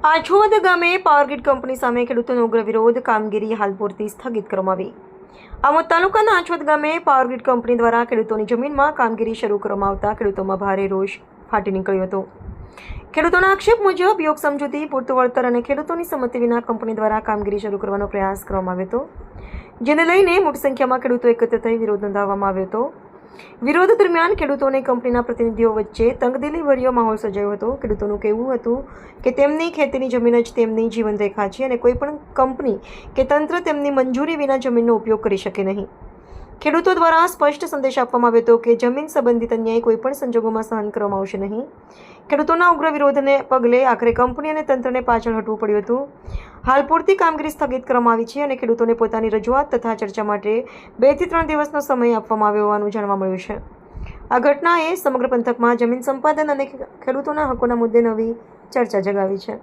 આછોદ ગામે Power Grid company સામે ખેડૂતોનો ઉગ્ર વિરોધ. કામગીરી હાલ પૂરતી સ્થગિત કરવામાં આવી. આમોદ તાલુકાના આછોદ ગામે પાવરગ્રીડ કંપની દ્વારા ખેડૂતોની જમીનમાં કામગીરી શરૂ કરવામાં આવતા ખેડૂતોમાં ભારે રોષ ફાટી નીકળ્યો હતો. ખેડૂતોના આક્ષેપ મુજબ યોગ સમજૂતી, પૂરતું વળતર અને ખેડૂતોની સંમતિ વિના કંપની દ્વારા કામગીરી શરૂ કરવાનો પ્રયાસ કરવામાં આવ્યો હતો, જેને લઈને મોટી સંખ્યામાં ખેડૂતો એકત્ર થઈ વિરોધ નોંધાવવામાં આવ્યો હતો. વિરોધ દરમિયાન ખેડૂતો અને કંપનીના પ્રતિનિધિઓ વચ્ચે તંગદિલીભર્યો માહોલ સર્જાયો હતો. ખેડૂતોનું કહેવું હતું કે તેમની ખેતીની જમીન જ તેમની જીવનરેખા છે અને કોઈ પણ કંપની કે તંત્ર તેમની મંજૂરી વિના જમીનનો ઉપયોગ કરી શકે નહીં. ખેડૂતો દ્વારા સ્પષ્ટ સંદેશ આપવામાં આવ્યો હતો કે જમીન સંબંધિત અન્યાય કોઈપણ સંજોગોમાં સહન કરવામાં આવશે નહીં. ખેડૂતોના ઉગ્ર વિરોધને પગલે આખરે કંપની અને તંત્રને પાછળ હટવું પડ્યું હતું. હાલ પૂરતી કામગીરી સ્થગિત કરવામાં આવી છે અને ખેડૂતોને પોતાની રજૂઆત તથા ચર્ચા માટે 2 થી 3 દિવસનો સમય આપવામાં આવ્યો હોવાનું જાણવા મળ્યું છે. આ ઘટનાએ સમગ્ર પંથકમાં જમીન સંપાદન અને ખેડૂતોના હકોના મુદ્દે નવી ચર્ચા જગાવી છે.